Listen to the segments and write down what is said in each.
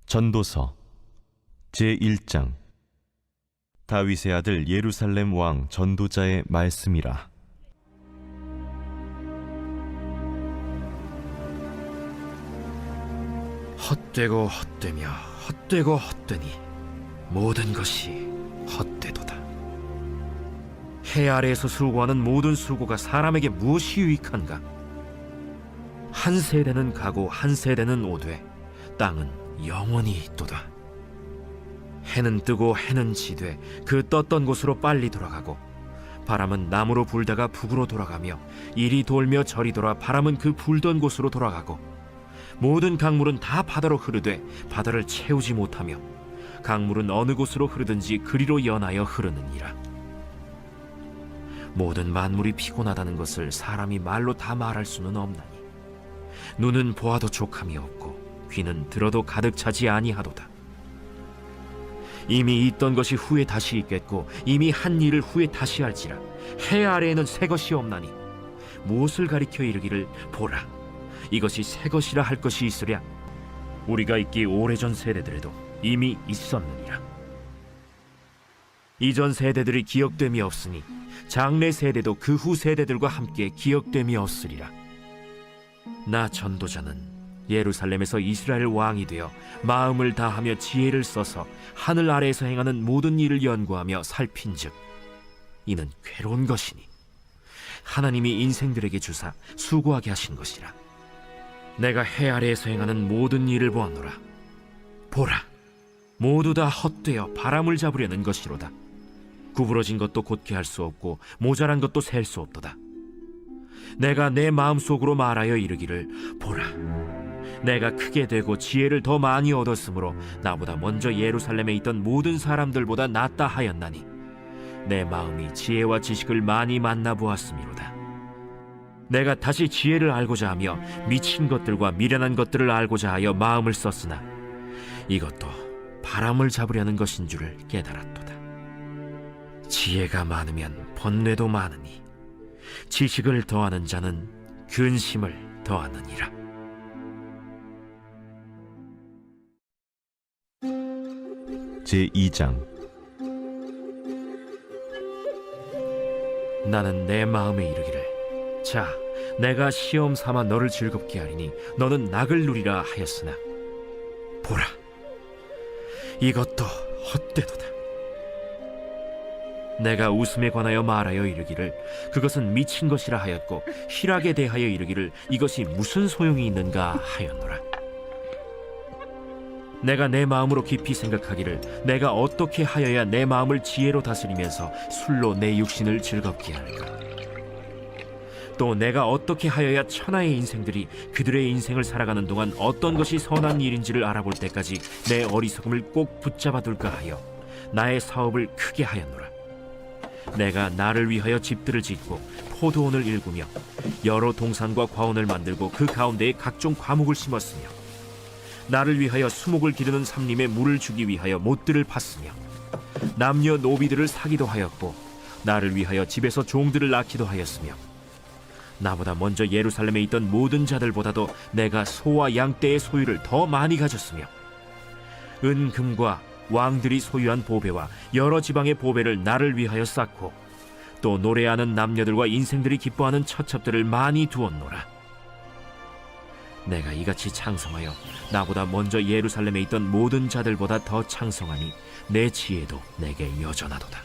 전도서 제1장. 다윗의 아들 예루살렘 왕 전도자의 말씀이라. 헛되고 헛되며 헛되고 헛되니 모든 것이 헛되도다. 해 아래에서 수고하는 모든 수고가 사람에게 무엇이 유익한가? 한 세대는 가고 한 세대는 오되 땅은 영원히 있도다. 해는 뜨고 해는 지되 그 떴던 곳으로 빨리 돌아가고, 바람은 남으로 불다가 북으로 돌아가며 이리 돌며 저리 돌아 바람은 그 불던 곳으로 돌아가고, 모든 강물은 다 바다로 흐르되 바다를 채우지 못하며 강물은 어느 곳으로 흐르든지 그리로 연하여 흐르느니라. 모든 만물이 피곤하다는 것을 사람이 말로 다 말할 수는 없나니, 눈은 보아도 족함이 없고 귀는 들어도 가득 차지 아니하도다. 이미 있던 것이 후에 다시 있겠고 이미 한 일을 후에 다시 할지라. 해 아래에는 새 것이 없나니 무엇을 가리켜 이르기를 보라, 이것이 새 것이라 할 것이 있으랴? 우리가 있기 오래전 세대들에도 이미 있었느니라. 이전 세대들이 기억됨이 없으니 장래 세대도 그 후 세대들과 함께 기억됨이 없으리라. 나 전도자는 예루살렘에서 이스라엘 왕이 되어 마음을 다하며 지혜를 써서 하늘 아래에서 행하는 모든 일을 연구하며 살핀즉 이는 괴로운 것이니 하나님이 인생들에게 주사 수고하게 하신 것이라. 내가 해 아래에서 행하는 모든 일을 보았노라. 보라, 모두 다 헛되어 바람을 잡으려는 것이로다. 구부러진 것도 곧게 할 수 없고 모자란 것도 셀 수 없도다. 내가 내 마음속으로 말하여 이르기를 보라, 내가 크게 되고 지혜를 더 많이 얻었으므로 나보다 먼저 예루살렘에 있던 모든 사람들보다 낫다 하였나니 내 마음이 지혜와 지식을 많이 만나보았음이로다. 내가 다시 지혜를 알고자 하며 미친 것들과 미련한 것들을 알고자 하여 마음을 썼으나 이것도 바람을 잡으려는 것인 줄을 깨달았도다. 지혜가 많으면 번뇌도 많으니 지식을 더하는 자는 근심을 더하느니라. 제2장. 나는 내 마음에 이르기를, 자, 내가 시험 삼아 너를 즐겁게 하리니 너는 낙을 누리라 하였으나 보라, 이것도 헛되도다. 내가 웃음에 관하여 말하여 이르기를 그것은 미친 것이라 하였고 희락에 대하여 이르기를 이것이 무슨 소용이 있는가 하였노라. 내가 내 마음으로 깊이 생각하기를 내가 어떻게 하여야 내 마음을 지혜로 다스리면서 술로 내 육신을 즐겁게 할까? 또 내가 어떻게 하여야 천하의 인생들이 그들의 인생을 살아가는 동안 어떤 것이 선한 일인지를 알아볼 때까지 내 어리석음을 꼭 붙잡아 둘까 하여 나의 사업을 크게 하였노라. 내가 나를 위하여 집들을 짓고 포도원을 일구며 여러 동산과 과원을 만들고 그 가운데에 각종 과목을 심었으며 나를 위하여 수목을 기르는 삼림에 물을 주기 위하여 못들을 팠으며 남녀 노비들을 사기도 하였고 나를 위하여 집에서 종들을 낳기도 하였으며 나보다 먼저 예루살렘에 있던 모든 자들보다도 내가 소와 양떼의 소유를 더 많이 가졌으며 은금과 왕들이 소유한 보배와 여러 지방의 보배를 나를 위하여 쌓고 또 노래하는 남녀들과 인생들이 기뻐하는 처첩들을 많이 두었노라. 내가 이같이 창성하여 나보다 먼저 예루살렘에 있던 모든 자들보다 더 창성하니 내 지혜도 내게 여전하도다.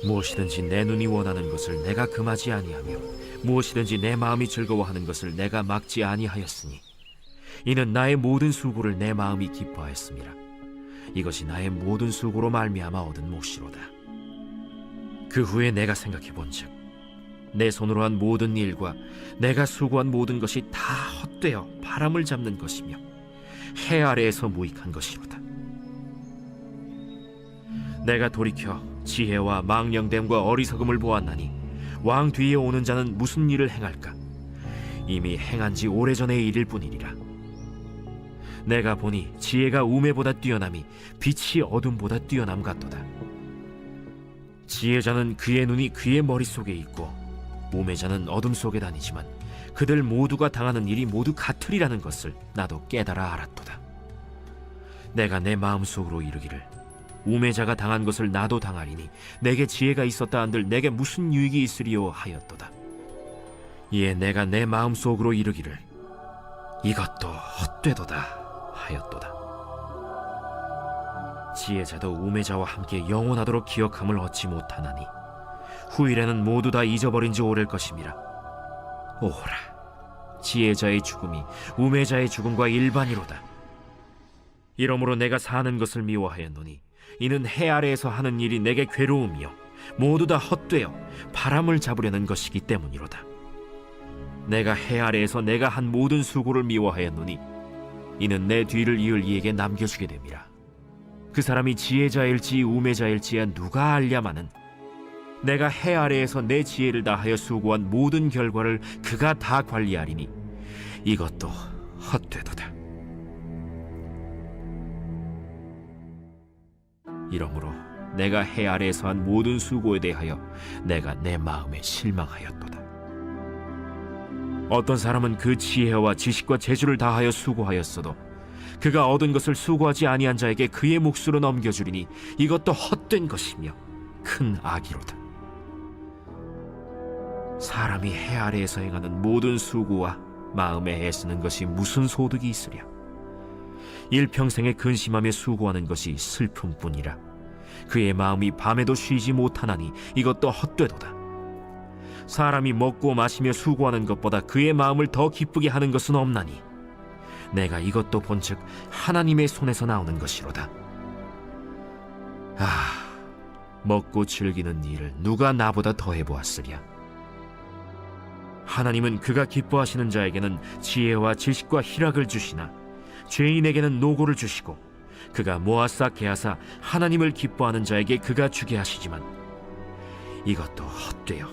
무엇이든지 내 눈이 원하는 것을 내가 금하지 아니하며 무엇이든지 내 마음이 즐거워하는 것을 내가 막지 아니하였으니 이는 나의 모든 수고를 내 마음이 기뻐하였음이라. 이것이 나의 모든 수고로 말미암아 얻은 몫이로다. 그 후에 내가 생각해 본즉 내 손으로 한 모든 일과 내가 수고한 모든 것이 다 헛되어 바람을 잡는 것이며 해 아래에서 무익한 것이로다. 내가 돌이켜 지혜와 망령됨과 어리석음을 보았나니 왕 뒤에 오는 자는 무슨 일을 행할까? 이미 행한 지 오래전의 일일 뿐이니라. 내가 보니 지혜가 우매보다 뛰어남이 빛이 어둠보다 뛰어남 같도다. 지혜자는 그의 눈이 그의 머릿속에 있고 우매자는 어둠 속에 다니지만 그들 모두가 당하는 일이 모두 같으리라는 것을 나도 깨달아 알았도다. 내가 내 마음속으로 이르기를 우매자가 당한 것을 나도 당하리니 내게 지혜가 있었다 한들 내게 무슨 유익이 있으리요 하였도다. 이에 내가 내 마음속으로 이르기를 이것도 헛되도다 하였도다. 지혜자도 우매자와 함께 영원하도록 기억함을 얻지 못하나니 후일에는 모두 다 잊어버린 지 오래일 것임이라. 오호라, 지혜자의 죽음이 우매자의 죽음과 일반이로다. 이러므로 내가 사는 것을 미워하였노니 이는 해 아래에서 하는 일이 내게 괴로움이요 모두 다 헛되어 바람을 잡으려는 것이기 때문이로다. 내가 해 아래에서 내가 한 모든 수고를 미워하였노니 이는 내 뒤를 이을 이에게 남겨주게 됨이라. 그 사람이 지혜자일지 우매자일지야 누가 알랴마는 내가 해 아래에서 내 지혜를 다하여 수고한 모든 결과를 그가 다 관리하리니 이것도 헛되도다. 이러므로 내가 해 아래에서 한 모든 수고에 대하여 내가 내 마음에 실망하였도다. 어떤 사람은 그 지혜와 지식과 재주를 다하여 수고하였어도 그가 얻은 것을 수고하지 아니한 자에게 그의 몫으로 넘겨주리니 이것도 헛된 것이며 큰 악이로다. 사람이 해 아래에서 행하는 모든 수고와 마음에 애쓰는 것이 무슨 소득이 있으랴. 일평생에 근심하며 수고하는 것이 슬픔뿐이라. 그의 마음이 밤에도 쉬지 못하나니 이것도 헛되도다. 사람이 먹고 마시며 수고하는 것보다 그의 마음을 더 기쁘게 하는 것은 없나니 내가 이것도 본즉 하나님의 손에서 나오는 것이로다. 먹고 즐기는 일을 누가 나보다 더해 보았으랴. 하나님은 그가 기뻐하시는 자에게는 지혜와 지식과 희락을 주시나 죄인에게는 노고를 주시고 그가 모아싸 개하사 하나님을 기뻐하는 자에게 그가 주게 하시지만 이것도 헛되어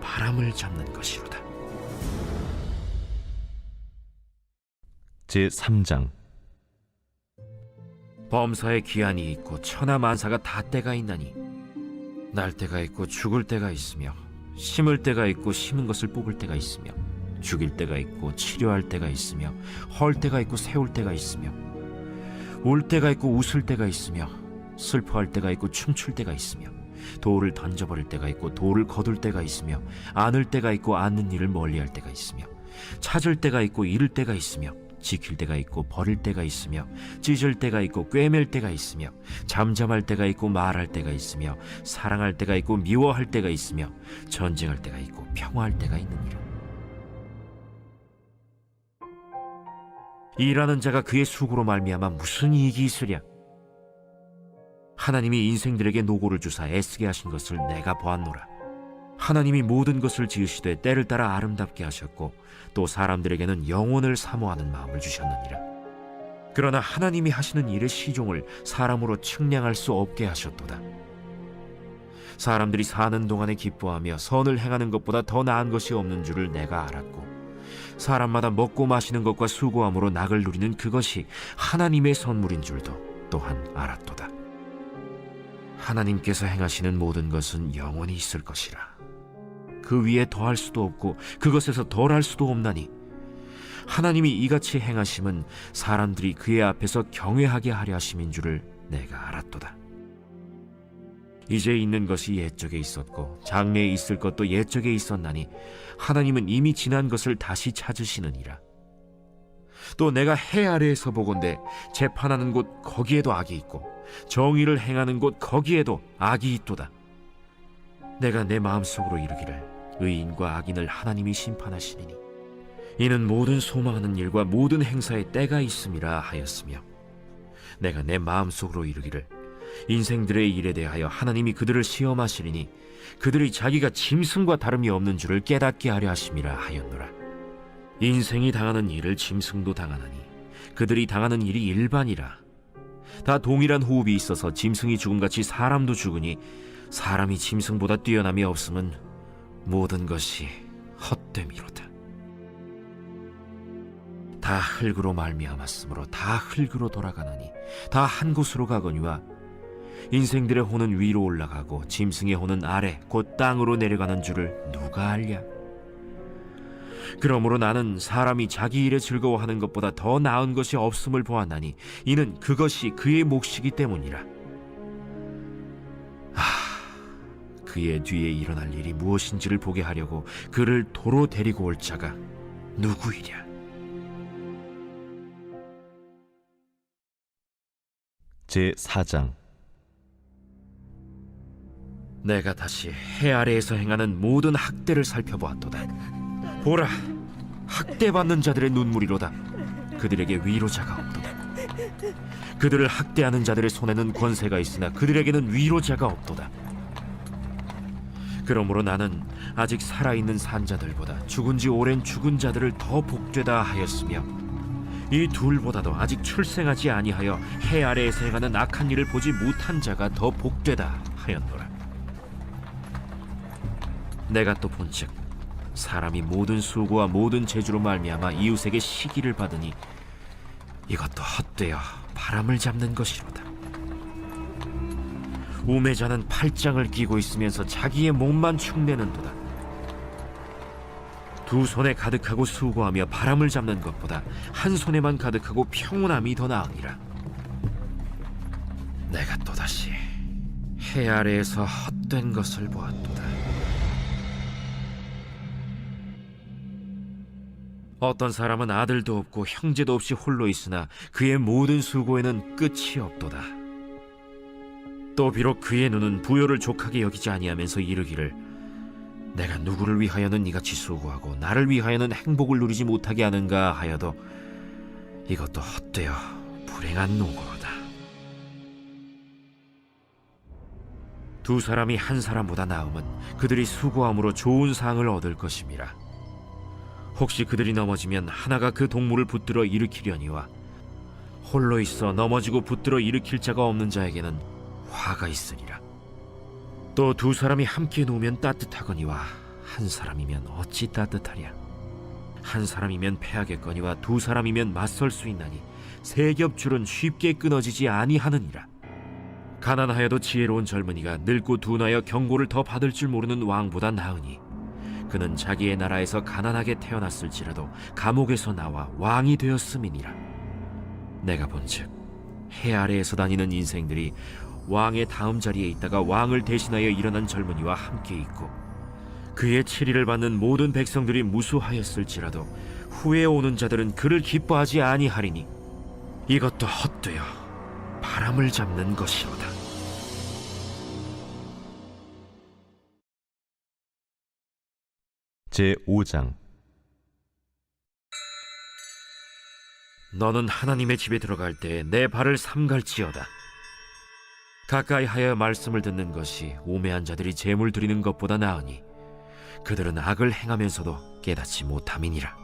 바람을 잡는 것이로다. 제3장. 범사에 기한이 있고 천하만사가 다 때가 있나니 날 때가 있고 죽을 때가 있으며 심을 때가 있고 심은 것을 뽑을 때가 있으며 죽일 때가 있고 치료할 때가 있으며 헐 때가 있고 세울 때가 있으며 울 때가 있고 웃을 때가 있으며 슬퍼할 때가 있고 춤출 때가 있으며 돌을 던져버릴 때가 있고 돌을 거둘 때가 있으며 안을 때가 있고 안는 일을 멀리할 때가 있으며 찾을 때가 있고 잃을 때가 있으며 지킬 때가 있고 버릴 때가 있으며 찢을 때가 있고 꿰맬 때가 있으며 잠잠할 때가 있고 말할 때가 있으며 사랑할 때가 있고 미워할 때가 있으며 전쟁할 때가 있고 평화할 때가 있느니라. 일하는 자가 그의 수고로 말미암아 무슨 이익이 있으랴. 하나님이 인생들에게 노고를 주사 애쓰게 하신 것을 내가 보았노라. 하나님이 모든 것을 지으시되 때를 따라 아름답게 하셨고 또 사람들에게는 영혼을 사모하는 마음을 주셨느니라. 그러나 하나님이 하시는 일의 시종을 사람으로 측량할 수 없게 하셨도다. 사람들이 사는 동안에 기뻐하며 선을 행하는 것보다 더 나은 것이 없는 줄을 내가 알았고 사람마다 먹고 마시는 것과 수고함으로 낙을 누리는 그것이 하나님의 선물인 줄도 또한 알았도다. 하나님께서 행하시는 모든 것은 영원히 있을 것이라. 그 위에 더할 수도 없고 그것에서 덜할 수도 없나니 하나님이 이같이 행하심은 사람들이 그의 앞에서 경외하게 하려 하심인 줄을 내가 알았도다. 이제 있는 것이 옛적에 있었고 장래에 있을 것도 옛적에 있었나니 하나님은 이미 지난 것을 다시 찾으시느니라. 또 내가 해 아래에서 보건대 재판하는 곳 거기에도 악이 있고 정의를 행하는 곳 거기에도 악이 있도다. 내가 내 마음속으로 이르기를 의인과 악인을 하나님이 심판하시리니 이는 모든 소망하는 일과 모든 행사에 때가 있음이라 하였으며 내가 내 마음속으로 이르기를 인생들의 일에 대하여 하나님이 그들을 시험하시리니 그들이 자기가 짐승과 다름이 없는 줄을 깨닫게 하려 하심이라 하였노라. 인생이 당하는 일을 짐승도 당하나니 그들이 당하는 일이 일반이라. 다 동일한 호흡이 있어서 짐승이 죽음같이 사람도 죽으니 사람이 짐승보다 뛰어남이 없음은 모든 것이 헛됨이로다. 다 흙으로 말미암았으므로 다 흙으로 돌아가나니 다 한 곳으로 가거니와 인생들의 혼은 위로 올라가고 짐승의 혼은 아래 곧 땅으로 내려가는 줄을 누가 알랴. 그러므로 나는 사람이 자기 일에 즐거워하는 것보다 더 나은 것이 없음을 보았나니 이는 그것이 그의 몫이기 때문이라. 그의 뒤에 일어날 일이 무엇인지를 보게 하려고 그를 도로 데리고 올 자가 누구이랴? 제4장. 내가 다시 해 아래에서 행하는 모든 학대를 살펴보았도다. 보라, 학대받는 자들의 눈물이로다. 그들에게 위로자가 없도다. 그들을 학대하는 자들의 손에는 권세가 있으나 그들에게는 위로자가 없도다. 그러므로 나는 아직 살아있는 산자들보다 죽은 지 오랜 죽은 자들을 더 복되다 하였으며, 이 둘보다도 아직 출생하지 아니하여 해 아래에서 행하는 악한 일을 보지 못한 자가 더 복되다 하였노라. 내가 또 본즉 사람이 모든 수고와 모든 재주로 말미암아 이웃에게 시기를 받으니 이것도 헛되어 바람을 잡는 것이로다. 우매자는 팔짱을 끼고 있으면서 자기의 몸만 축내는도다. 두 손에 가득하고 수고하며 바람을 잡는 것보다 한 손에만 가득하고 평온함이 더 나으니라. 내가 또다시 해 아래에서 헛된 것을 보았도다. 어떤 사람은 아들도 없고 형제도 없이 홀로 있으나 그의 모든 수고에는 끝이 없도다. 또 비록 그의 눈은 부요를 족하게 여기지 아니하면서 이르기를, 내가 누구를 위하여는 이같이 수고하고 나를 위하여는 행복을 누리지 못하게 하는가 하여도 이것도 헛되어 불행한 노고로다. 두 사람이 한 사람보다 나음은 그들이 수고함으로 좋은 상을 얻을 것임이라. 혹시 그들이 넘어지면 하나가 그 동물을 붙들어 일으키려니와 홀로 있어 넘어지고 붙들어 일으킬 자가 없는 자에게는 화가 있으리라. 또 두 사람이 함께 누우면 따뜻하거니와 한 사람이면 어찌 따뜻하랴. 한 사람이면 패하겠거니와 두 사람이면 맞설 수 있나니 세 겹줄은 쉽게 끊어지지 아니하느니라. 가난하여도 지혜로운 젊은이가 늙고 둔하여 경고를 더 받을 줄 모르는 왕보다 나으니 그는 자기의 나라에서 가난하게 태어났을지라도 감옥에서 나와 왕이 되었음이니라. 내가 본즉 해 아래에서 다니는 인생들이 왕의 다음 자리에 있다가 왕을 대신하여 일어난 젊은이와 함께 있고, 그의 치리를 받는 모든 백성들이 무수하였을지라도 후에 오는 자들은 그를 기뻐하지 아니하리니 이것도 헛되어 바람을 잡는 것이로다. 제5장. 너는 하나님의 집에 들어갈 때 내 발을 삼갈지어다. 가까이 하여 말씀을 듣는 것이 우매한 자들이 제물 드리는 것보다 나으니 그들은 악을 행하면서도 깨닫지 못함이니라.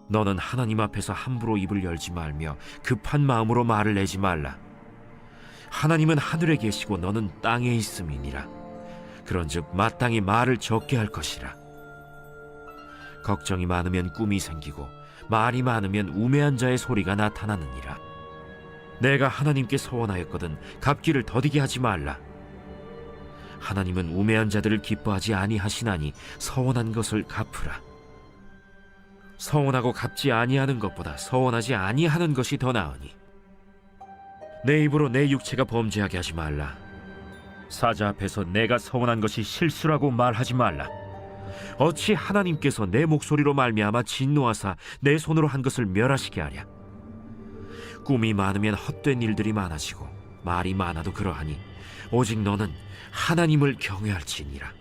너는 하나님 앞에서 함부로 입을 열지 말며 급한 마음으로 말을 내지 말라. 하나님은 하늘에 계시고 너는 땅에 있음이니라. 그런즉 마땅히 말을 적게 할 것이라. 걱정이 많으면 꿈이 생기고 말이 많으면 우매한 자의 소리가 나타나느니라. 내가 하나님께 서원하였거든 갚기를 더디게 하지 말라. 하나님은 우매한 자들을 기뻐하지 아니하시나니 서원한 것을 갚으라. 서원하고 갚지 아니하는 것보다 서원하지 아니하는 것이 더 나으니 내 입으로 내 육체가 범죄하게 하지 말라. 사자 앞에서 내가 서원한 것이 실수라고 말하지 말라. 어찌 하나님께서 내 목소리로 말미암아 진노하사 내 손으로 한 것을 멸하시게 하랴. 꿈이 많으면 헛된 일들이 많아지고 말이 많아도 그러하니 오직 너는 하나님을 경외할지니라.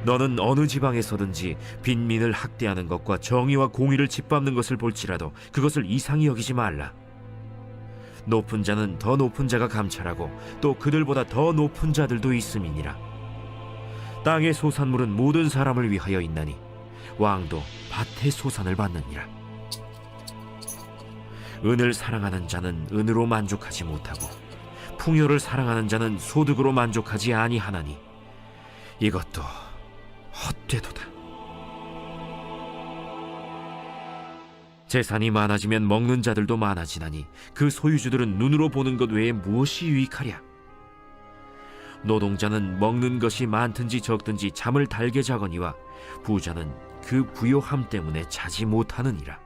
너는 어느 지방에서든지 빈민을 학대하는 것과 정의와 공의를 짓밟는 것을 볼지라도 그것을 이상히 여기지 말라. 높은 자는 더 높은 자가 감찰하고 또 그들보다 더 높은 자들도 있음이니라. 땅의 소산물은 모든 사람을 위하여 있나니 왕도 밭의 소산을 받느니라. 은을 사랑하는 자는 은으로 만족하지 못하고 풍요를 사랑하는 자는 소득으로 만족하지 아니하나니 이것도 헛되도다. 재산이 많아지면 먹는 자들도 많아지나니 그 소유주들은 눈으로 보는 것 외에 무엇이 유익하랴. 노동자는 먹는 것이 많든지 적든지 잠을 달게 자거니와 부자는 그 부요함 때문에 자지 못하느니라.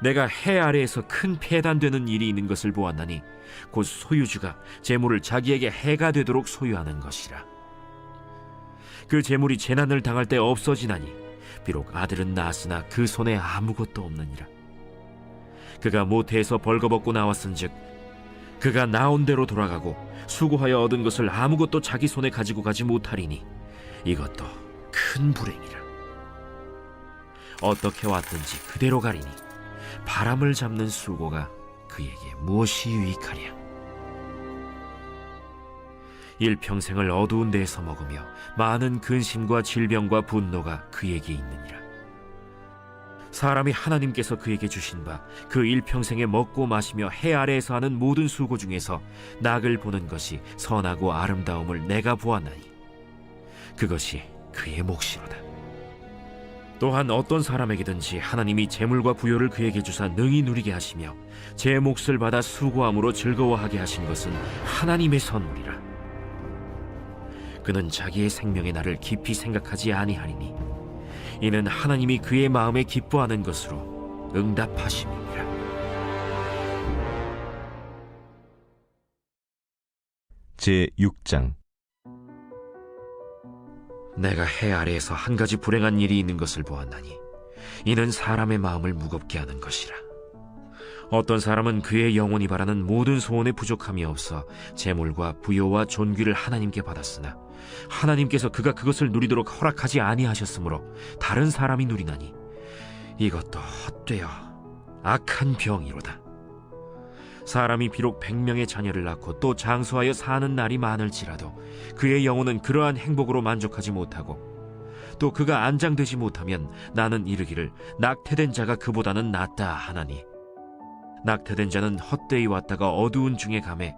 내가 해 아래에서 큰 폐단되는 일이 있는 것을 보았나니 곧 소유주가 재물을 자기에게 해가 되도록 소유하는 것이라. 그 재물이 재난을 당할 때 없어지나니 비록 아들은 낳았으나 그 손에 아무것도 없느니라. 그가 모태에서 벌거벗고 나왔은즉 그가 나온 대로 돌아가고 수고하여 얻은 것을 아무것도 자기 손에 가지고 가지 못하리니 이것도 큰 불행이라. 어떻게 왔든지 그대로 가리니 바람을 잡는 수고가 그에게 무엇이 유익하랴. 일평생을 어두운 데에서 먹으며 많은 근심과 질병과 분노가 그에게 있느니라. 사람이 하나님께서 그에게 주신 바 그 일평생에 먹고 마시며 해 아래에서 하는 모든 수고 중에서 낙을 보는 것이 선하고 아름다움을 내가 보았나니 그것이 그의 몫이로다. 또한 어떤 사람에게든지 하나님이 재물과 부요를 그에게 주사 능히 누리게 하시며 제 몫을 받아 수고함으로 즐거워하게 하신 것은 하나님의 선물이라. 그는 자기의 생명의 날을 깊이 생각하지 아니하리니 이는 하나님이 그의 마음에 기뻐하는 것으로 응답하심이니라. 제6장. 내가 해 아래에서 한 가지 불행한 일이 있는 것을 보았나니 이는 사람의 마음을 무겁게 하는 것이라. 어떤 사람은 그의 영혼이 바라는 모든 소원에 부족함이 없어 재물과 부요와 존귀를 하나님께 받았으나 하나님께서 그가 그것을 누리도록 허락하지 아니하셨으므로 다른 사람이 누리나니 이것도 헛되어 악한 병이로다. 사람이 비록 100명의 자녀를 낳고 또 장수하여 사는 날이 많을지라도 그의 영혼은 그러한 행복으로 만족하지 못하고 또 그가 안장되지 못하면 나는 이르기를 낙태된 자가 그보다는 낫다 하나니 낙태된 자는 헛되이 왔다가 어두운 중에 가매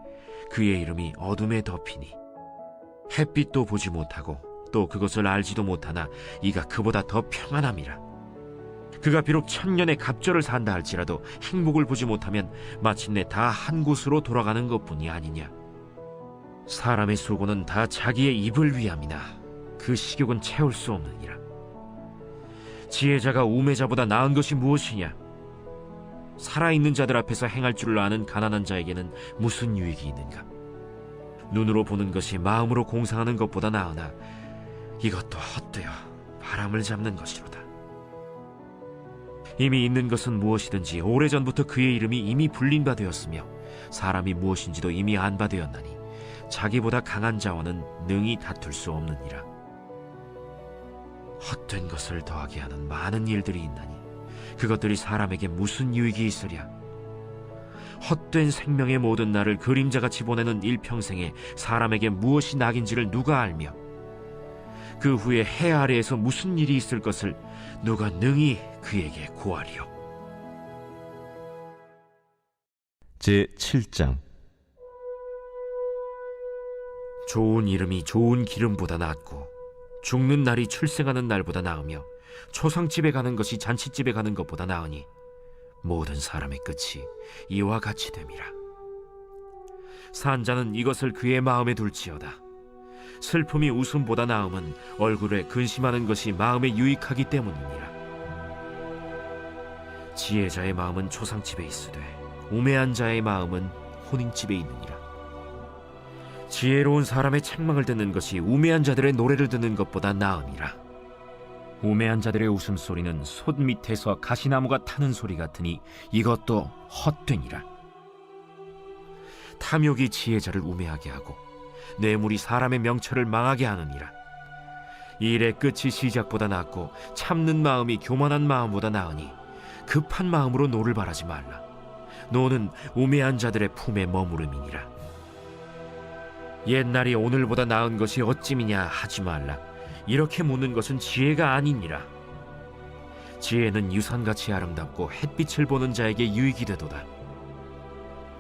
그의 이름이 어둠에 덮이니 햇빛도 보지 못하고 또 그것을 알지도 못하나 이가 그보다 더 평안함이라. 그가 비록 1000년의 갑절을 산다 할지라도 행복을 보지 못하면 마침내 다 한 곳으로 돌아가는 것뿐이 아니냐. 사람의 수고는 다 자기의 입을 위함이나 그 식욕은 채울 수 없느니라. 지혜자가 우매자보다 나은 것이 무엇이냐. 살아있는 자들 앞에서 행할 줄을 아는 가난한 자에게는 무슨 유익이 있는가. 눈으로 보는 것이 마음으로 공상하는 것보다 나으나 이것도 헛되어 바람을 잡는 것이로다. 이미 있는 것은 무엇이든지 오래전부터 그의 이름이 이미 불린 바 되었으며 사람이 무엇인지도 이미 안 바 되었나니 자기보다 강한 자와는 능히 다툴 수 없느니라. 헛된 것을 더하게 하는 많은 일들이 있나니 그것들이 사람에게 무슨 유익이 있으랴. 헛된 생명의 모든 날을 그림자같이 보내는 일평생에 사람에게 무엇이 낙인지를 누가 알며 그 후에 해 아래에서 무슨 일이 있을 것을 누가 능히 그에게 고하리요. 제7장. 좋은 이름이 좋은 기름보다 낫고 죽는 날이 출생하는 날보다 나으며 초상집에 가는 것이 잔치집에 가는 것보다 나으니 모든 사람의 끝이 이와 같이 됨이라. 산자는 이것을 그의 마음에 둘지어다. 슬픔이 웃음보다 나음은 얼굴에 근심하는 것이 마음에 유익하기 때문이니라. 지혜자의 마음은 초상집에 있으되 우매한 자의 마음은 혼인집에 있느니라. 지혜로운 사람의 책망을 듣는 것이 우매한 자들의 노래를 듣는 것보다 나으니라. 우매한 자들의 웃음소리는 솥 밑에서 가시나무가 타는 소리 같으니 이것도 헛되니라. 탐욕이 지혜자를 우매하게 하고 뇌물이 사람의 명철을 망하게 하느니라. 일의 끝이 시작보다 낫고 참는 마음이 교만한 마음보다 나으니 급한 마음으로 노를 바라지 말라. 노는 우매한 자들의 품에 머무름이니라. 옛날이 오늘보다 나은 것이 어찌미냐 하지 말라. 이렇게 묻는 것은 지혜가 아니니라. 지혜는 유산같이 아름답고 햇빛을 보는 자에게 유익이 되도다.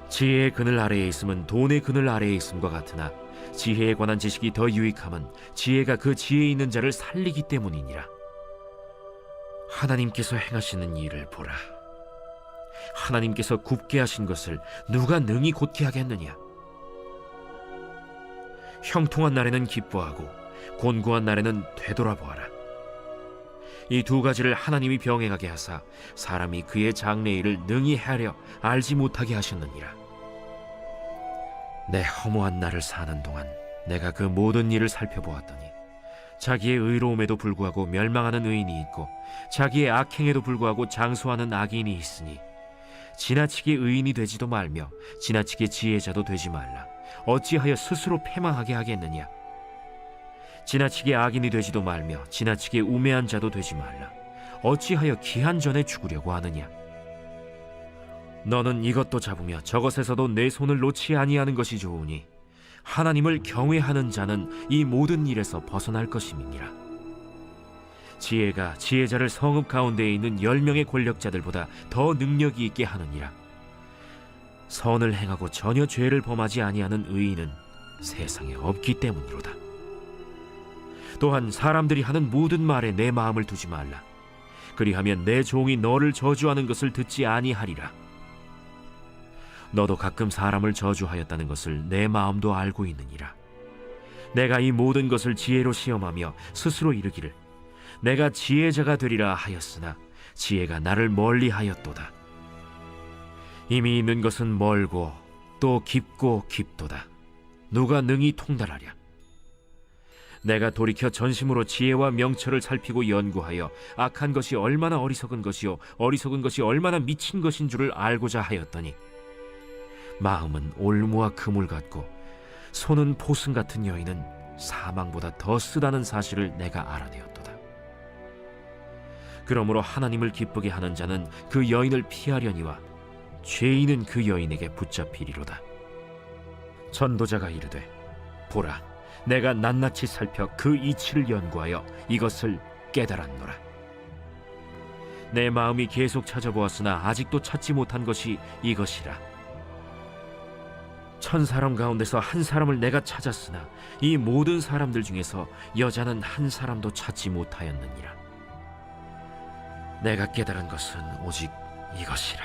지혜의 그늘 아래에 있음은 돈의 그늘 아래에 있음과 같으나 지혜에 관한 지식이 더 유익함은 지혜가 그 지혜 있는 자를 살리기 때문이니라. 하나님께서 행하시는 일을 보라. 하나님께서 굽게 하신 것을 누가 능히 곧게 하겠느냐. 형통한 날에는 기뻐하고 곤고한 날에는 되돌아보아라. 이 두 가지를 하나님이 병행하게 하사 사람이 그의 장래일을 능히 헤아려 알지 못하게 하셨느니라. 내 허무한 날을 사는 동안 내가 그 모든 일을 살펴보았더니 자기의 의로움에도 불구하고 멸망하는 의인이 있고 자기의 악행에도 불구하고 장수하는 악인이 있으니 지나치게 의인이 되지도 말며 지나치게 지혜자도 되지 말라. 어찌하여 스스로 패망하게 하겠느냐. 지나치게 악인이 되지도 말며 지나치게 우매한 자도 되지 말라. 어찌하여 기한 전에 죽으려고 하느냐. 너는 이것도 잡으며 저것에서도 내 손을 놓지 아니하는 것이 좋으니 하나님을 경외하는 자는 이 모든 일에서 벗어날 것임이니라. 지혜가 지혜자를 성읍 가운데에 있는 10명의 권력자들보다 더 능력이 있게 하느니라. 선을 행하고 전혀 죄를 범하지 아니하는 의인은 세상에 없기 때문이로다. 또한 사람들이 하는 모든 말에 내 마음을 두지 말라. 그리하면 내 종이 너를 저주하는 것을 듣지 아니하리라. 너도 가끔 사람을 저주하였다는 것을 내 마음도 알고 있느니라. 내가 이 모든 것을 지혜로 시험하며 스스로 이르기를 내가 지혜자가 되리라 하였으나 지혜가 나를 멀리하였도다. 이미 있는 것은 멀고 또 깊고 깊도다. 누가 능히 통달하랴. 내가 돌이켜 전심으로 지혜와 명철을 살피고 연구하여 악한 것이 얼마나 어리석은 것이요 어리석은 것이 얼마나 미친 것인 줄을 알고자 하였더니 마음은 올무와 그물 같고 손은 포승 같은 여인은 사망보다 더 쓰다는 사실을 내가 알아내었도다. 그러므로 하나님을 기쁘게 하는 자는 그 여인을 피하려니와 죄인은 그 여인에게 붙잡히리로다. 전도자가 이르되 보라, 내가 낱낱이 살펴 그 이치를 연구하여 이것을 깨달았노라. 내 마음이 계속 찾아보았으나 아직도 찾지 못한 것이 이것이라. 1000사람 가운데서 한 사람을 내가 찾았으나 이 모든 사람들 중에서 여자는 한 사람도 찾지 못하였느니라. 내가 깨달은 것은 오직 이것이라.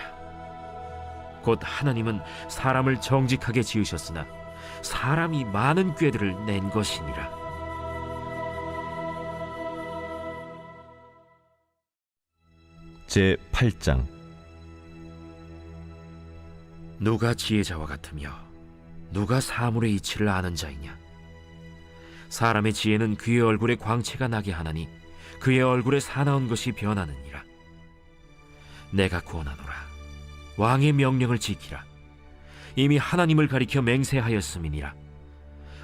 곧 하나님은 사람을 정직하게 지으셨으나 사람이 많은 꾀들을 낸 것이니라. 제 8장. 누가 지혜자와 같으며 누가 사물의 이치를 아는 자이냐. 사람의 지혜는 그의 얼굴에 광채가 나게 하나니 그의 얼굴에 사나운 것이 변하느니라. 내가 구원하노라. 왕의 명령을 지키라. 이미 하나님을 가리켜 맹세하였음이니라.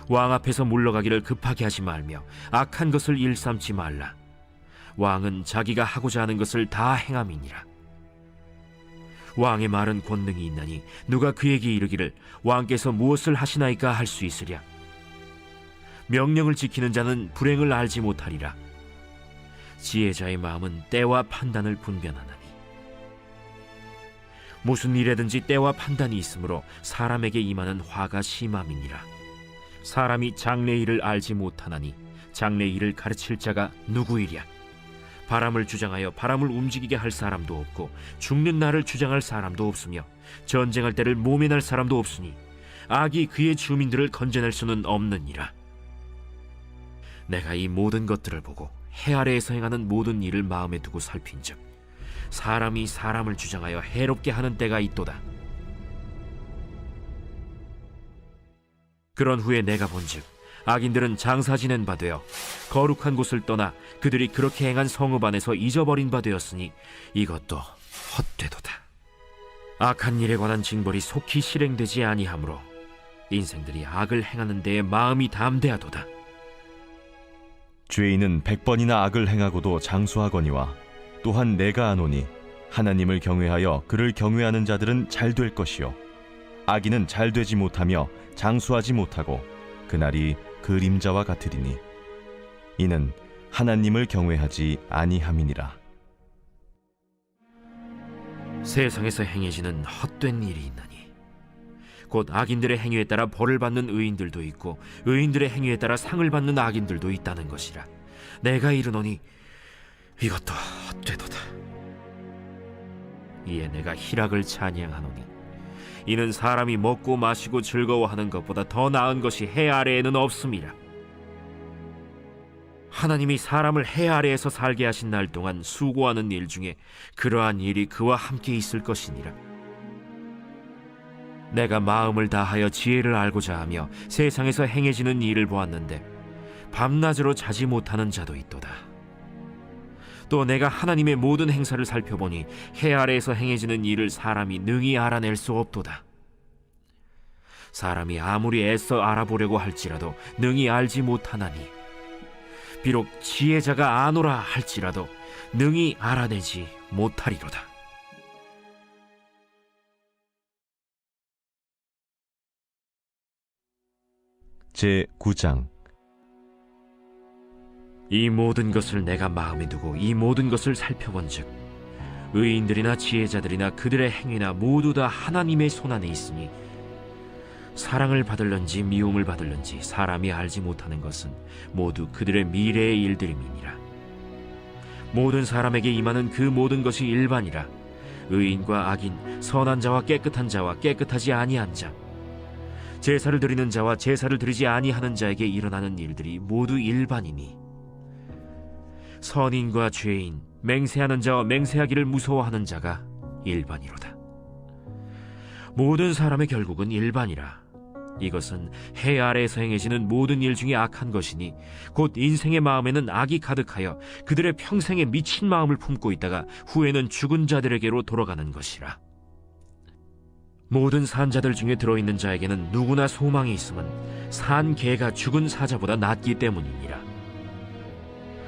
왕 앞에서 물러가기를 급하게 하지 말며 악한 것을 일삼지 말라. 왕은 자기가 하고자 하는 것을 다 행함이니라. 왕의 말은 권능이 있나니 누가 그에게 이르기를 왕께서 무엇을 하시나이까 할 수 있으랴. 명령을 지키는 자는 불행을 알지 못하리라. 지혜자의 마음은 때와 판단을 분별하나니 무슨 일에든지 때와 판단이 있으므로 사람에게 임하는 화가 심함이니라. 사람이 장래일을 알지 못하나니 장래일을 가르칠 자가 누구이랴. 바람을 주장하여 바람을 움직이게 할 사람도 없고 죽는 날을 주장할 사람도 없으며 전쟁할 때를 모면할 사람도 없으니 악이 그의 주민들을 건져낼 수는 없느니라. 내가 이 모든 것들을 보고 해 아래에서 행하는 모든 일을 마음에 두고 살핀즉 사람이 사람을 주장하여 해롭게 하는 때가 있도다. 그런 후에 내가 본즉 악인들은 장사 지낸 바 되어 거룩한 곳을 떠나 그들이 그렇게 행한 성읍 안에서 잊어버린 바 되었으니 이것도 헛되도다. 악한 일에 관한 징벌이 속히 실행되지 아니하므로 인생들이 악을 행하는 데에 마음이 담대하도다. 죄인은 100번이나 악을 행하고도 장수하거니와 또한 내가 아노니 하나님을 경외하여 그를 경외하는 자들은 잘 될 것이요 악인은 잘 되지 못하며 장수하지 못하고 그날이 그림자와 같으리니 이는 하나님을 경외하지 아니함이니라. 세상에서 행해지는 헛된 일이 있나니 곧 악인들의 행위에 따라 벌을 받는 의인들도 있고 의인들의 행위에 따라 상을 받는 악인들도 있다는 것이라. 내가 이르노니 이것도 헛되도다. 이에 내가 희락을 찬양하노니 이는 사람이 먹고 마시고 즐거워하는 것보다 더 나은 것이 해 아래에는 없음이라. 하나님이 사람을 해 아래에서 살게 하신 날 동안 수고하는 일 중에 그러한 일이 그와 함께 있을 것이니라. 내가 마음을 다하여 지혜를 알고자 하며 세상에서 행해지는 일을 보았는데 밤낮으로 자지 못하는 자도 있도다. 또 내가 하나님의 모든 행사를 살펴보니 해 아래에서 행해지는 일을 사람이 능히 알아낼 수 없도다. 사람이 아무리 애써 알아보려고 할지라도 능히 알지 못하나니 비록 지혜자가 아노라 할지라도 능히 알아내지 못하리로다. 제9장. 이 모든 것을 내가 마음에 두고 이 모든 것을 살펴본즉 의인들이나 지혜자들이나 그들의 행위나 모두 다 하나님의 손안에 있으니 사랑을 받을런지 미움을 받을런지 사람이 알지 못하는 것은 모두 그들의 미래의 일들임이니라. 모든 사람에게 임하는 그 모든 것이 일반이라. 의인과 악인, 선한 자와 깨끗한 자와 깨끗하지 아니한 자, 제사를 드리는 자와 제사를 드리지 아니하는 자에게 일어나는 일들이 모두 일반이니 선인과 죄인, 맹세하는 자와 맹세하기를 무서워하는 자가 일반이로다. 모든 사람의 결국은 일반이라. 이것은 해 아래에서 행해지는 모든 일 중에 악한 것이니 곧 인생의 마음에는 악이 가득하여 그들의 평생에 미친 마음을 품고 있다가 후에는 죽은 자들에게로 돌아가는 것이라. 모든 산자들 중에 들어있는 자에게는 누구나 소망이 있음은 산 개가 죽은 사자보다 낫기 때문이니라.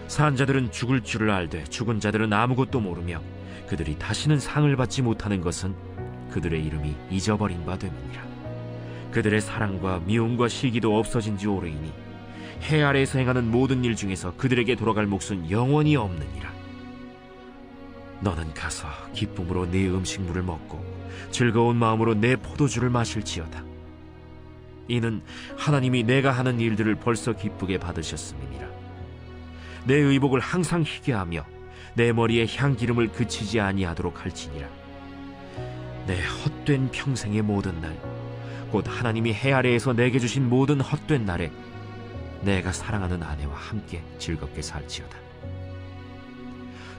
산자들은 죽을 줄을 알되 죽은 자들은 아무것도 모르며 그들이 다시는 상을 받지 못하는 것은 그들의 이름이 잊어버린 바 됨이니라. 그들의 사랑과 미움과 시기도 없어진 지 오래이니 해 아래에서 행하는 모든 일 중에서 그들에게 돌아갈 몫은 영원히 없느니라. 너는 가서 기쁨으로 네 음식물을 먹고 즐거운 마음으로 내 포도주를 마실지어다. 이는 하나님이 내가 하는 일들을 벌써 기쁘게 받으셨음이니라. 내 의복을 항상 희게 하며 내 머리에 향기름을 그치지 아니하도록 할지니라. 내 헛된 평생의 모든 날, 곧 하나님이 해 아래에서 내게 주신 모든 헛된 날에 내가 사랑하는 아내와 함께 즐겁게 살지어다.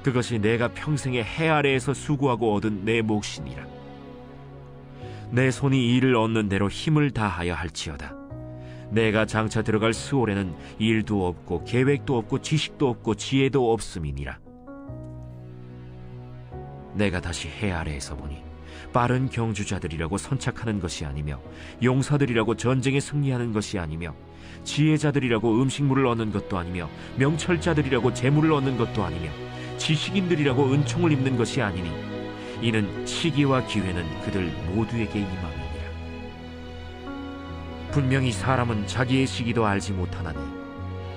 그것이 내가 평생에 해 아래에서 수고하고 얻은 내 몫이니라. 내 손이 일을 얻는 대로 힘을 다하여 할지어다. 내가 장차 들어갈 스올에는 일도 없고 계획도 없고 지식도 없고 지혜도 없음이니라. 내가 다시 해 아래에서 보니 빠른 경주자들이라고 선착하는 것이 아니며 용사들이라고 전쟁에 승리하는 것이 아니며 지혜자들이라고 음식물을 얻는 것도 아니며 명철자들이라고 재물을 얻는 것도 아니며 지식인들이라고 은총을 입는 것이 아니니 이는 시기와 기회는 그들 모두에게 임함이니라. 분명히 사람은 자기의 시기도 알지 못하나니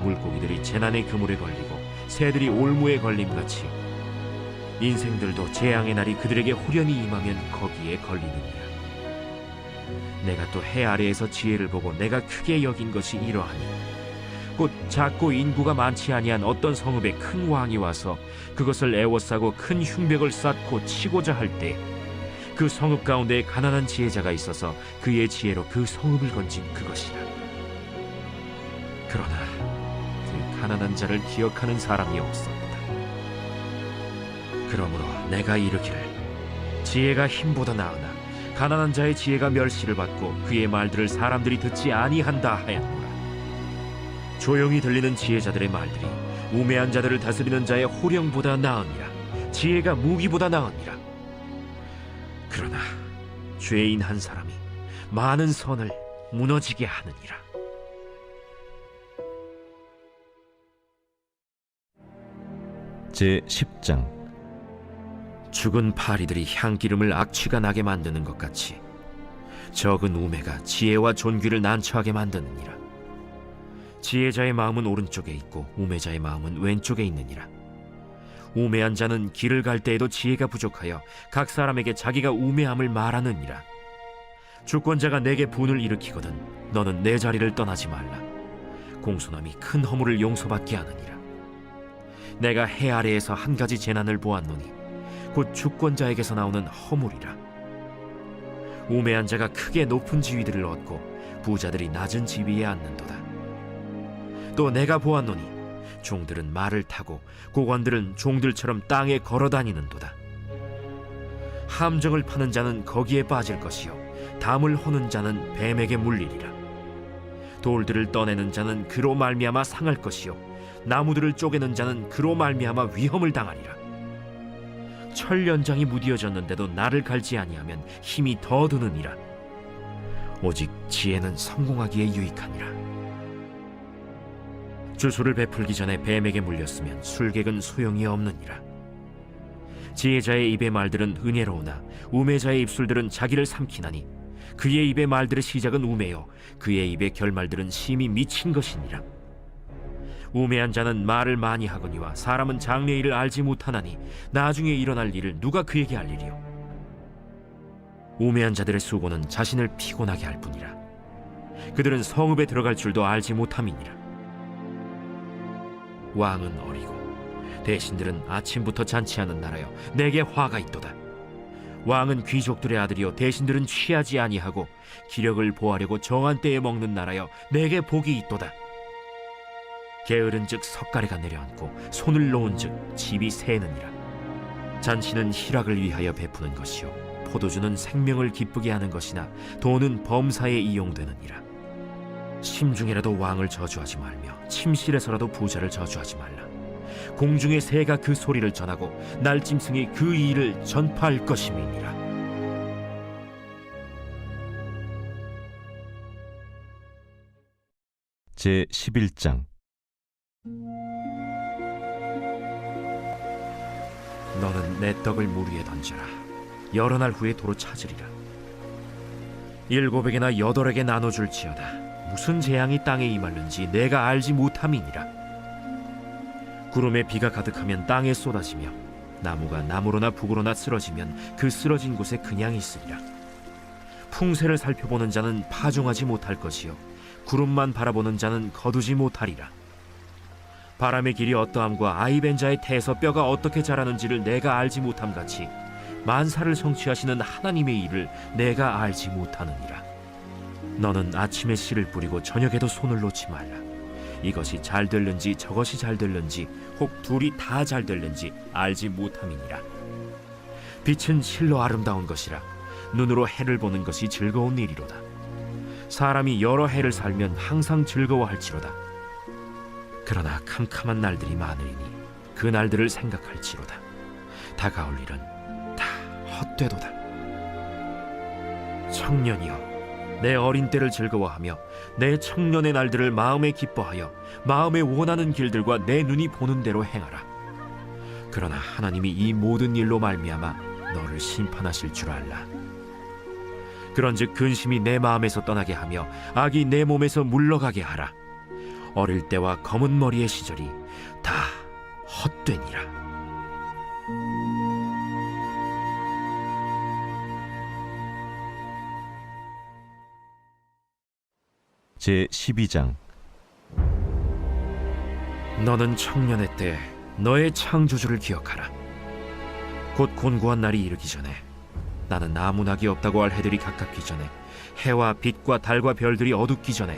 물고기들이 재난의 그물에 걸리고 새들이 올무에 걸림같이 인생들도 재앙의 날이 그들에게 홀연히 임하면 거기에 걸리느니라. 내가 또 해 아래에서 지혜를 보고 내가 크게 여긴 것이 이러하니 곧 작고 인구가 많지 아니한 어떤 성읍에 큰 왕이 와서 그것을 애워싸고 큰 흉벽을 쌓고 치고자 할 때 그 성읍 가운데 가난한 지혜자가 있어서 그의 지혜로 그 성읍을 건진 그것이라. 그러나 그 가난한 자를 기억하는 사람이 없었다. 그러므로 내가 이르기를 지혜가 힘보다 나으나 가난한 자의 지혜가 멸시를 받고 그의 말들을 사람들이 듣지 아니한다 하였노라. 조용히 들리는 지혜자들의 말들이 우매한 자들을 다스리는 자의 호령보다 나으니라. 지혜가 무기보다 나으니라. 그러나 죄인 한 사람이 많은 선을 무너지게 하느니라. 제10장. 죽은 파리들이 향기름을 악취가 나게 만드는 것 같이 적은 우매가 지혜와 존귀를 난처하게 만드느니라. 지혜자의 마음은 오른쪽에 있고 우매자의 마음은 왼쪽에 있느니라. 우매한 자는 길을 갈 때에도 지혜가 부족하여 각 사람에게 자기가 우매함을 말하느니라. 주권자가 내게 분을 일으키거든 너는 내 자리를 떠나지 말라. 공손함이 큰 허물을 용서받게 하느니라. 내가 해 아래에서 한 가지 재난을 보았노니 곧 주권자에게서 나오는 허물이라. 우매한 자가 크게 높은 지위들을 얻고 부자들이 낮은 지위에 앉는도다. 또 내가 보았노니 종들은 말을 타고 고관들은 종들처럼 땅에 걸어다니는도다. 함정을 파는 자는 거기에 빠질 것이요 담을 허는 자는 뱀에게 물리리라. 돌들을 떠내는 자는 그로 말미암아 상할 것이요 나무들을 쪼개는 자는 그로 말미암아 위험을 당하리라. 철 연장이 무디어졌는데도 나를 갈지 아니하면 힘이 더 드느니라. 오직 지혜는 성공하기에 유익하니라. 주술을 베풀기 전에 뱀에게 물렸으면 술객은 소용이 없느니라. 지혜자의 입의 말들은 은혜로우나 우매자의 입술들은 자기를 삼키나니 그의 입의 말들의 시작은 우매요 그의 입의 결말들은 심히 미친 것이니라. 우매한 자는 말을 많이 하거니와 사람은 장래의 일을 알지 못하나니 나중에 일어날 일을 누가 그에게 알리리요. 우매한 자들의 수고는 자신을 피곤하게 할 뿐이라. 그들은 성읍에 들어갈 줄도 알지 못함이니라. 왕은 어리고 대신들은 아침부터 잔치하는 나라여 내게 화가 있도다. 왕은 귀족들의 아들이요 대신들은 취하지 아니하고 기력을 보하려고 정한 때에 먹는 나라여 내게 복이 있도다. 게으른즉 석가래가 내려앉고 손을 놓은즉 집이 새느니라. 잔치는 희락을 위하여 베푸는 것이요 포도주는 생명을 기쁘게 하는 것이나 돈은 범사에 이용되느니라. 심중에라도 왕을 저주하지 말며 침실에서라도 부자를 저주하지 말라. 공중의 새가 그 소리를 전하고 날짐승이 그 일을 전파할 것임이니라. 제 11장. 너는 내 떡을 물 위에 던져라. 여러 날 후에 도로 찾으리라. 7에게나 8에게 나눠줄지어다. 무슨 재앙이 땅에 임하는지 내가 알지 못함이니라. 구름에 비가 가득하면 땅에 쏟아지며 나무가 나무로나 북으로나 쓰러지면 그 쓰러진 곳에 그냥 있으리라. 풍세를 살펴보는 자는 파종하지 못할 것이요 구름만 바라보는 자는 거두지 못하리라. 바람의 길이 어떠함과 아이벤 자의 태에서 뼈가 어떻게 자라는지를 내가 알지 못함같이 만사를 성취하시는 하나님의 일을 내가 알지 못하느니라. 너는 아침에 씨를 뿌리고 저녁에도 손을 놓지 말라. 이것이 잘 될는지 저것이 잘 될는지 혹 둘이 다 잘 될는지 알지 못함이니라. 빛은 실로 아름다운 것이라. 눈으로 해를 보는 것이 즐거운 일이로다. 사람이 여러 해를 살면 항상 즐거워할지로다. 그러나 캄캄한 날들이 많으리니 그 날들을 생각할지로다. 다가올 일은 다 헛되도다. 청년이여, 내 어린 때를 즐거워하며 내 청년의 날들을 마음에 기뻐하여 마음에 원하는 길들과 내 눈이 보는 대로 행하라. 그러나 하나님이 이 모든 일로 말미암아 너를 심판하실 줄 알라. 그런즉 근심이 내 마음에서 떠나게 하며 악이 내 몸에서 물러가게 하라. 어릴 때와 검은 머리의 시절이 다 헛되니라. 제 12장. 너는 청년의 때 너의 창조주를 기억하라. 곧 곤고한 날이 이르기 전에 나는 아무 낙이 없다고 할 해들이 가깝기 전에 해와 빛과 달과 별들이 어둡기 전에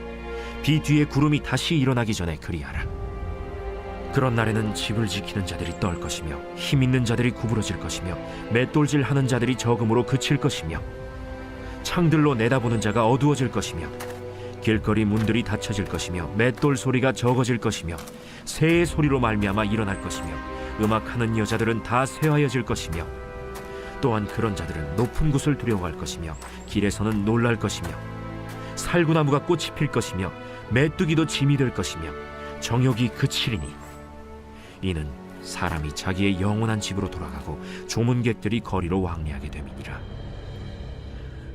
비 뒤에 구름이 다시 일어나기 전에 그리하라. 그런 날에는 집을 지키는 자들이 떨 것이며 힘 있는 자들이 구부러질 것이며 맷돌질하는 자들이 적음으로 그칠 것이며 창들로 내다보는 자가 어두워질 것이며 길거리 문들이 닫혀질 것이며 맷돌 소리가 적어질 것이며 새의 소리로 말미암아 일어날 것이며 음악하는 여자들은 다 쇠하여질 것이며 또한 그런 자들은 높은 곳을 두려워할 것이며 길에서는 놀랄 것이며 살구나무가 꽃이 필 것이며 메뚜기도 짐이 될 것이며 정욕이 그치리니 이는 사람이 자기의 영원한 집으로 돌아가고 조문객들이 거리로 왕래하게 됨이니라.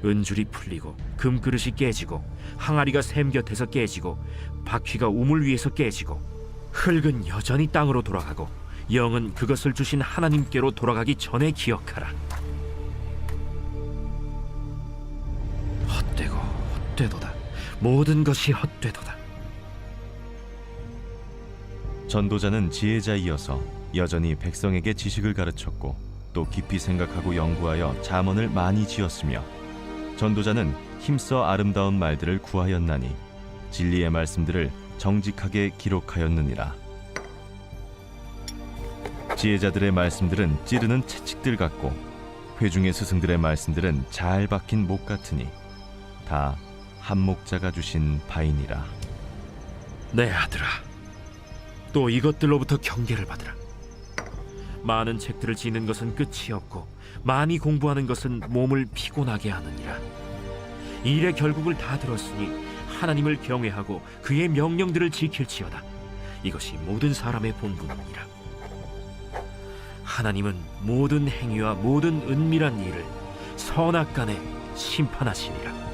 은줄이 풀리고 금그릇이 깨지고 항아리가 샘 곁에서 깨지고 바퀴가 우물 위에서 깨지고 흙은 여전히 땅으로 돌아가고 영은 그것을 주신 하나님께로 돌아가기 전에 기억하라. 헛되고 헛되도다. 모든 것이 헛되도다. 전도자는 지혜자이어서 여전히 백성에게 지식을 가르쳤고 또 깊이 생각하고 연구하여 잠언을 많이 지었으며 전도자는 힘써 아름다운 말들을 구하였나니 진리의 말씀들을 정직하게 기록하였느니라. 지혜자들의 말씀들은 찌르는 채찍들 같고 회중의 스승들의 말씀들은 잘 박힌 목 같으니 다 한 목자가 주신 바이니라. 내 아들아, 또 이것들로부터 경계를 받으라. 많은 책들을 지는 것은 끝이 없고 많이 공부하는 것은 몸을 피곤하게 하느니라. 일의 결국을 다 들었으니 하나님을 경외하고 그의 명령들을 지킬지어다. 이것이 모든 사람의 본분이니라. 하나님은 모든 행위와 모든 은밀한 일을 선악간에 심판하시니라.